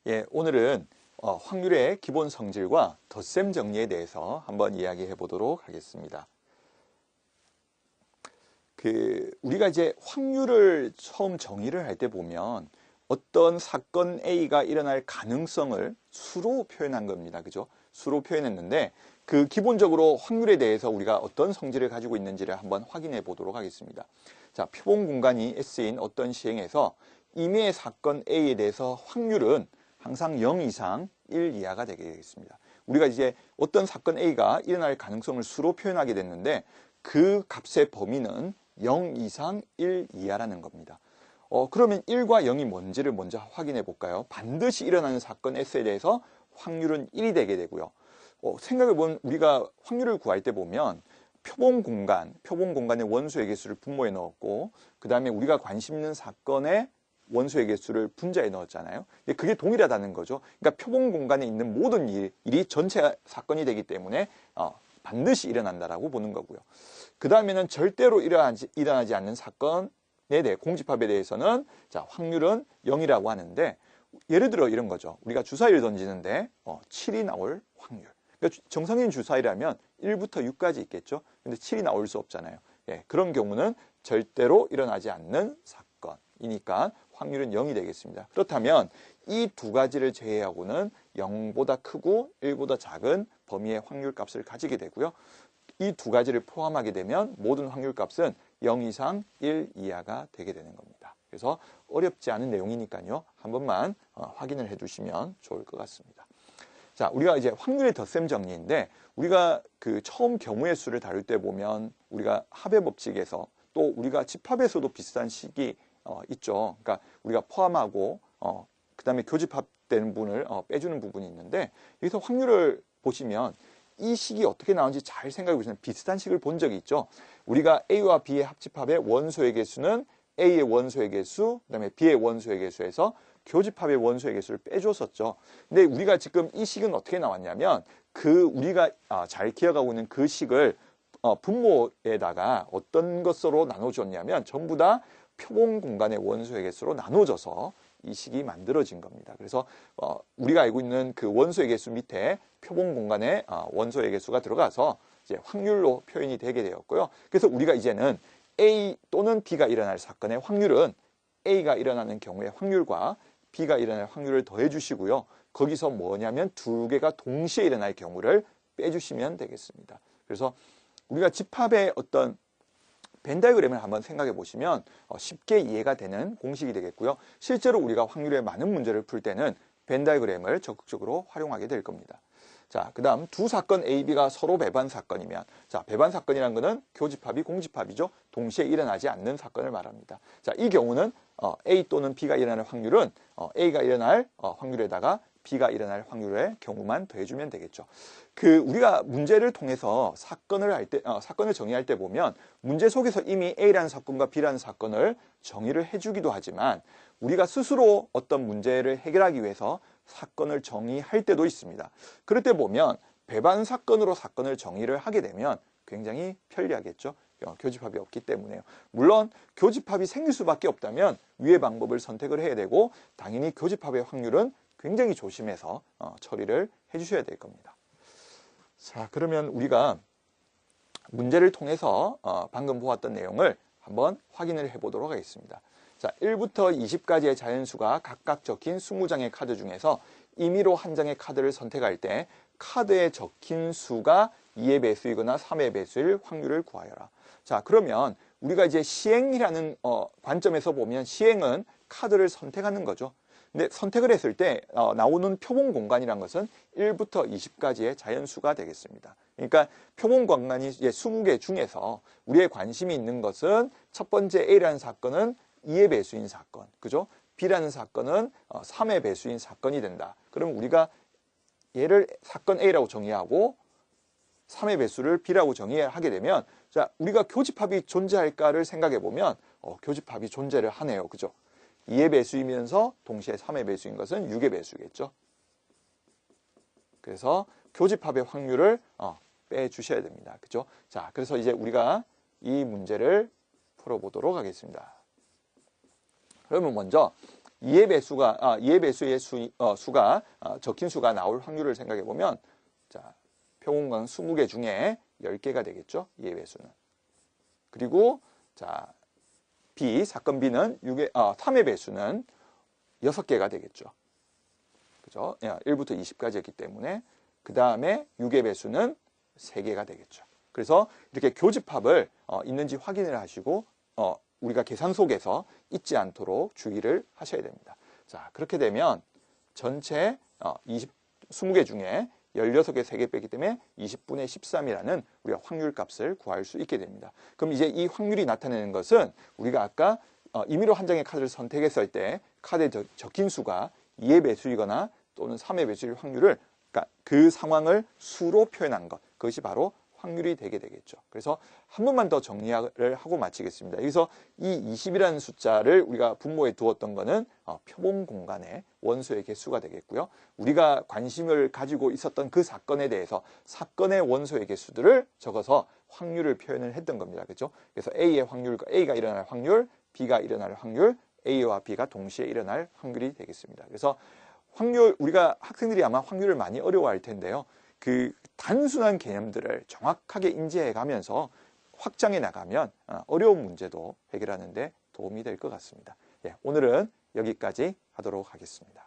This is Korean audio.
예, 오늘은 확률의 기본 성질과 덧셈 정리에 대해서 한번 이야기해 보도록 하겠습니다. 우리가 이제 확률을 처음 정의를 할 때 보면 어떤 사건 A가 일어날 가능성을 수로 표현한 겁니다. 그죠? 수로 표현했는데 기본적으로 확률에 대해서 우리가 어떤 성질을 가지고 있는지를 한번 확인해 보도록 하겠습니다. 자, 표본 공간이 S인 어떤 시행에서 임의의 사건 A에 대해서 확률은 항상 0 이상 1 이하가 되게 되겠습니다. 우리가 이제 어떤 사건 A가 일어날 가능성을 수로 표현하게 됐는데 그 값의 범위는 0 이상 1 이하라는 겁니다. 그러면 1과 0이 뭔지를 먼저 확인해 볼까요? 반드시 일어나는 사건 S에 대해서 확률은 1이 되게 되고요. 생각해보면 우리가 확률을 구할 때 보면 표본 공간의 원소의 개수를 분모에 넣었고 그 다음에 우리가 관심 있는 사건의 원소의 개수를 분자에 넣었잖아요. 그게 동일하다는 거죠. 그러니까 표본 공간에 있는 모든 일이 전체 사건이 되기 때문에 반드시 일어난다라고 보는 거고요. 그 다음에는 절대로 일어나지 않는 사건에 대해 공집합에 대해서는 확률은 0이라고 하는데 예를 들어 이런 거죠. 우리가 주사위를 던지는데 7이 나올 확률. 그러니까 정상인 주사위라면 1부터 6까지 있겠죠. 근데 7이 나올 수 없잖아요. 예, 그런 경우는 절대로 일어나지 않는 사건이니까 확률은 0이 되겠습니다. 그렇다면 이 두 가지를 제외하고는 0보다 크고 1보다 작은 범위의 확률 값을 가지게 되고요. 이 두 가지를 포함하게 되면 모든 확률 값은 0 이상 1 이하가 되게 되는 겁니다. 그래서 어렵지 않은 내용이니까요. 한 번만 확인을 해주시면 좋을 것 같습니다. 자, 우리가 이제 확률의 덧셈 정리인데 우리가 처음 경우의 수를 다룰 때 보면 우리가 합의 법칙에서 또 우리가 집합에서도 비슷한 식이 있죠. 그러니까 우리가 포함하고 그 다음에 교집합되는 부분을 빼주는 부분이 있는데 여기서 확률을 보시면 이 식이 어떻게 나오는지 잘 생각해 보시면 비슷한 식을 본 적이 있죠. 우리가 A와 B의 합집합의 원소의 개수는 A의 원소의 개수, 그 다음에 B의 원소의 개수에서 교집합의 원소의 개수를 빼줬었죠. 근데 우리가 지금 이 식은 어떻게 나왔냐면 우리가 잘 기억하고 있는 그 식을 분모에다가 어떤 것으로 나눠줬냐면 전부 다 표본 공간의 원소의 개수로 나눠져서 이 식이 만들어진 겁니다. 그래서 우리가 알고 있는 그 원소의 개수 밑에 표본 공간의 원소의 개수가 들어가서 이제 확률로 표현이 되게 되었고요. 그래서 우리가 이제는 A 또는 B가 일어날 사건의 확률은 A가 일어나는 경우의 확률과 B가 일어날 확률을 더해 주시고요. 거기서 뭐냐면 두 개가 동시에 일어날 경우를 빼주시면 되겠습니다. 그래서 우리가 집합의 어떤 벤 다이어그램을 한번 생각해 보시면 쉽게 이해가 되는 공식이 되겠고요. 실제로 우리가 확률의 많은 문제를 풀 때는 벤 다이어그램을 적극적으로 활용하게 될 겁니다. 자, 그 다음 두 사건 A, B가 서로 배반 사건이면 배반 사건이라는 것은 교집합이 공집합이죠. 동시에 일어나지 않는 사건을 말합니다. 자, 이 경우는 A 또는 B가 일어날 확률은 A가 일어날 확률에다가 B가 일어날 확률의 경우만 더해주면 되겠죠. 우리가 문제를 통해서 사건을 정의할 때 보면 문제 속에서 이미 A라는 사건과 B라는 사건을 정의를 해주기도 하지만 우리가 스스로 어떤 문제를 해결하기 위해서 사건을 정의할 때도 있습니다. 그럴 때 보면 배반 사건으로 사건을 정의를 하게 되면 굉장히 편리하겠죠. 교집합이 없기 때문에요. 물론 교집합이 생길 수밖에 없다면 위의 방법을 선택을 해야 되고 당연히 교집합의 확률은 굉장히 조심해서 처리를 해주셔야 될 겁니다. 자, 그러면 우리가 문제를 통해서 방금 보았던 내용을 한번 확인을 해보도록 하겠습니다. 자, 1부터 20까지의 자연수가 각각 적힌 20장의 카드 중에서 임의로 한 장의 카드를 선택할 때 카드에 적힌 수가 2의 배수이거나 3의 배수일 확률을 구하여라. 자, 그러면 우리가 이제 시행이라는 관점에서 보면 시행은 카드를 선택하는 거죠. 근데 선택을 했을 때 나오는 표본 공간이란 것은 1부터 20까지의 자연수가 되겠습니다. 그러니까 표본 공간이 이제 20개 중에서 우리의 관심이 있는 것은 첫 번째 A라는 사건은 2의 배수인 사건, 그죠? B라는 사건은 3의 배수인 사건이 된다. 그럼 우리가 얘를 사건 A라고 정의하고 3의 배수를 B라고 정의하게 되면 자, 우리가 교집합이 존재할까를 생각해 보면 교집합이 존재를 하네요. 그죠? 2의 배수이면서 동시에 3의 배수인 것은 6의 배수겠죠. 그래서 교집합의 확률을 빼주셔야 됩니다. 그죠? 자, 그래서 이제 우리가 이 문제를 풀어보도록 하겠습니다. 그러면 먼저 이해 배수의 수가 적힌 수가 나올 확률을 생각해 보면, 자, 표본광 20개 중에 10개가 되겠죠. 이해 배수는. 그리고 자, 사건 B는 3의 배수는 6개가 되겠죠. 그죠? 1부터 20까지였기 때문에 그 다음에 6의 배수는 3개가 되겠죠. 그래서 이렇게 교집합을 있는지 확인을 하시고 우리가 계산 속에서 잊지 않도록 주의를 하셔야 됩니다. 자, 그렇게 되면 전체 20개 중에 16개 3개 빼기 때문에 20분의 13이라는 우리가 확률 값을 구할 수 있게 됩니다. 그럼 이제 이 확률이 나타내는 것은 우리가 아까 임의로 한 장의 카드를 선택했을 때 카드에 적힌 수가 2의 배수이거나 또는 3의 배수일 확률을, 그러니까 그 상황을 수로 표현한 것, 그것이 바로 확률이 되게 되겠죠. 그래서 한 번만 더 정리를 하고 마치겠습니다. 여기서 이 20이라는 숫자를 우리가 분모에 두었던 거는 표본 공간의 원소의 개수가 되겠고요. 우리가 관심을 가지고 있었던 그 사건에 대해서 사건의 원소의 개수들을 적어서 확률을 표현을 했던 겁니다. 그렇죠? 그래서 A의 확률, A가 일어날 확률, B가 일어날 확률, A와 B가 동시에 일어날 확률이 되겠습니다. 그래서 우리가 학생들이 아마 확률을 많이 어려워할 텐데요. 그 단순한 개념들을 정확하게 인지해 가면서 확장해 나가면 어려운 문제도 해결하는 데 도움이 될 것 같습니다. 오늘은 여기까지 하도록 하겠습니다.